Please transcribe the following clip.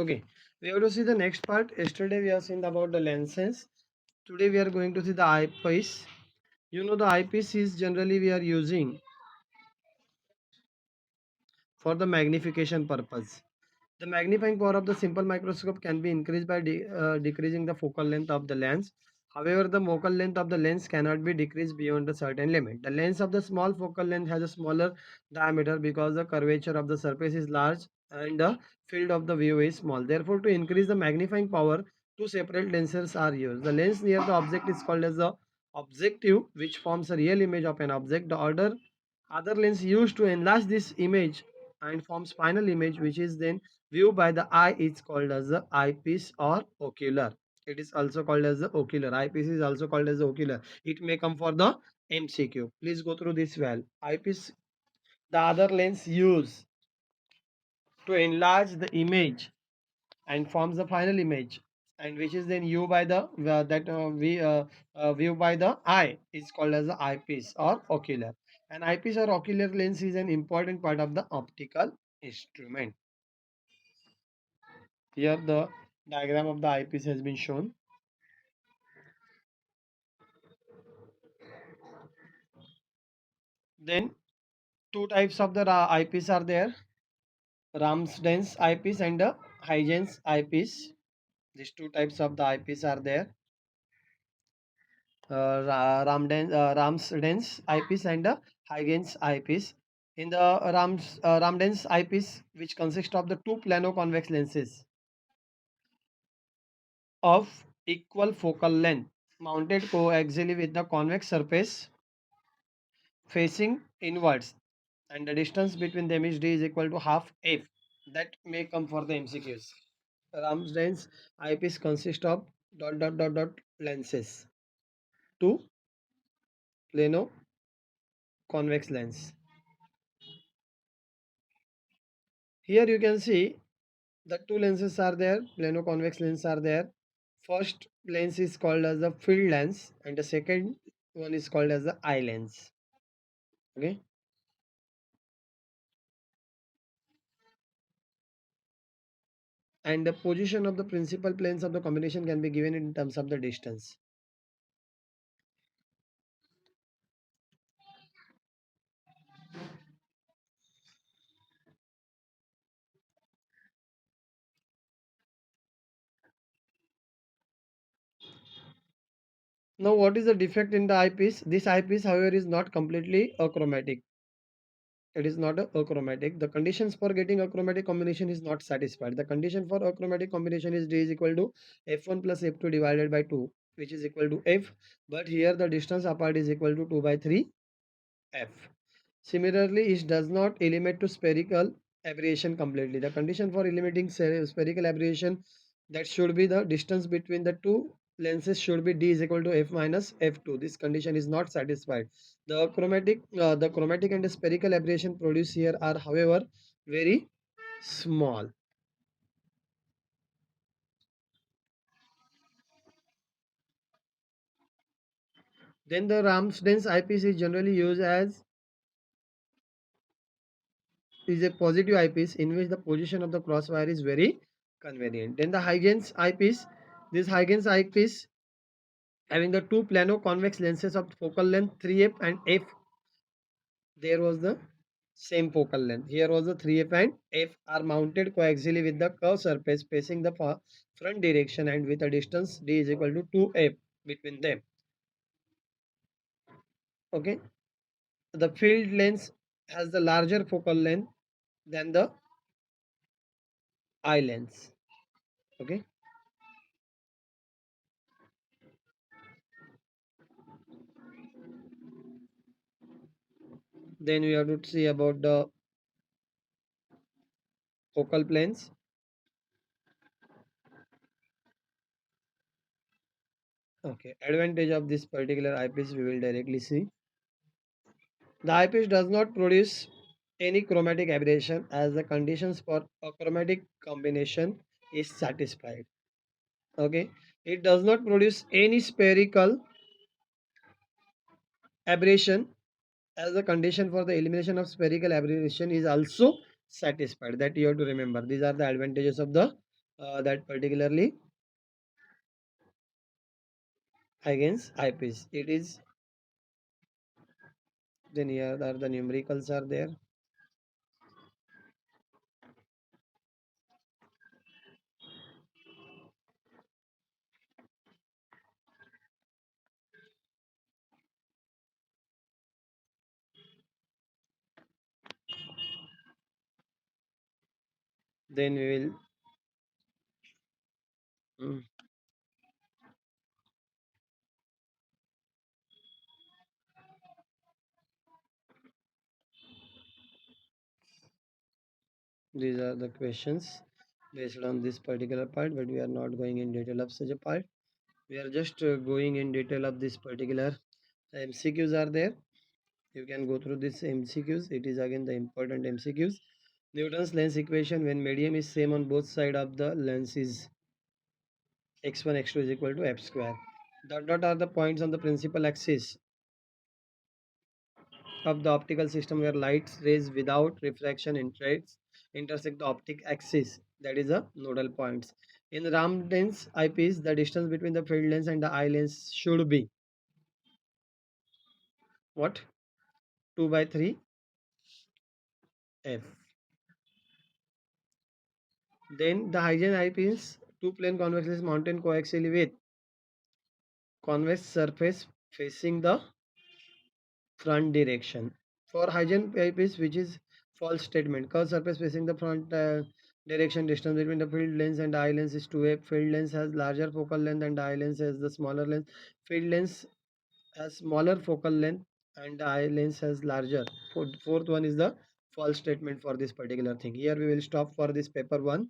Okay, we have to see the next part. Yesterday we have seen about the lenses. Today we are going to see the eyepiece. You know the eyepiece is generally we are using for the magnification purpose. The magnifying power of the simple microscope can be increased by decreasing the focal length of the lens. However, the focal length of the lens cannot be decreased beyond a certain limit. The lens of the small focal length has a smaller diameter because the curvature of the surface is large and the field of the view is small. Therefore, to increase the magnifying power, two separate lenses are used. The lens near the object is called as the objective, which forms a real image of an object. The other lens used to enlarge this image and forms final image, which is then view by the eye, is called as the eyepiece or ocular. It is also called as the ocular. Eyepiece is also called as the ocular. It may come for the MCQ. Please go through this well. Eyepiece, the other lens used to enlarge the image and forms the final image, and which is then view by the view by the eye, is called as the eyepiece or ocular. An eyepiece or ocular lens is an important part of the optical instrument. Here the diagram of the eyepiece has been shown. Then two types of the eyepiece are there: Ramsden's eyepiece and the Huygens eyepiece. These two types of the eyepiece are there: Ramsden's eyepiece and the Huygens eyepiece. In the Ramsden's eyepiece, which consists of the two plano-convex lenses of equal focal length mounted coaxially with the convex surface facing inwards, and the distance between them is d is equal to half f. That may come for the MCQs. Ramsden's eyepiece consists of lenses, two plano convex lens. Here you can see the two lenses are there, plano convex lens are there. First lens is called as the field lens and the second one is called as the eye lens. Okay, and the position of the principal planes of the combination can be given in terms of the distance. Now, what is the defect in the eyepiece? This eyepiece, however, is not completely achromatic. It is not a achromatic. The conditions for getting achromatic combination is not satisfied. The condition for achromatic combination is d is equal to f1 plus f2 divided by 2, which is equal to f. But here the distance apart is equal to 2 by 3 f. Similarly, it does not eliminate to spherical aberration completely. The condition for eliminating spherical aberration, that should be the distance between the two lenses should be d is equal to f minus f2. This condition is not satisfied. The chromatic and the spherical aberration produced here are, however, very small. Then the Ramsden's eyepiece is generally used as is a positive eyepiece in which the position of the crosswire is very convenient. Then the Huygens eyepiece. This Huygens eyepiece having the two plano convex lenses of focal length 3f and f. There was the same focal length. Here was the 3f and f are mounted coaxially with the curved surface facing the front direction and with a distance d is equal to 2f between them. Okay. The field lens has the larger focal length than the eye lens. Okay. Then we have to see about the focal planes. Okay, advantage of this particular eyepiece we will directly see. The eyepiece does not produce any chromatic aberration as the conditions for a chromatic combination is satisfied. Okay, it does not produce any spherical aberration as the condition for the elimination of spherical aberration is also satisfied. That you have to remember. These are the advantages of the that particularly against eyepiece. It is, then here are the numericals are there. Then we will mm, these are the questions based on this particular part, but we are not going in detail of such a part. We are just going in detail of this particular MCQs are there. You can go through this MCQs. It is again the important MCQs. Newton's lens equation when medium is same on both side of the lens is x1 x2 is equal to f square. Dot are the points on the principal axis of the optical system where light rays without refraction intersect the optic axis, that is a nodal points. In Ramden's eyepiece, the distance between the field lens and the eye lens should be what? 2 by 3 f. Then the Huygens eyepiece, two plane convex lenses mounted coaxially with convex surface facing the front direction. For Huygens eyepiece, which is false statement, curved surface facing the front direction, distance between the field lens and eye lens is 2f. Field lens has larger focal length and eye lens has the smaller length. Field lens has smaller focal length and the eye lens has larger. Fourth one is the false statement for this particular thing. Here we will stop for this paper 1.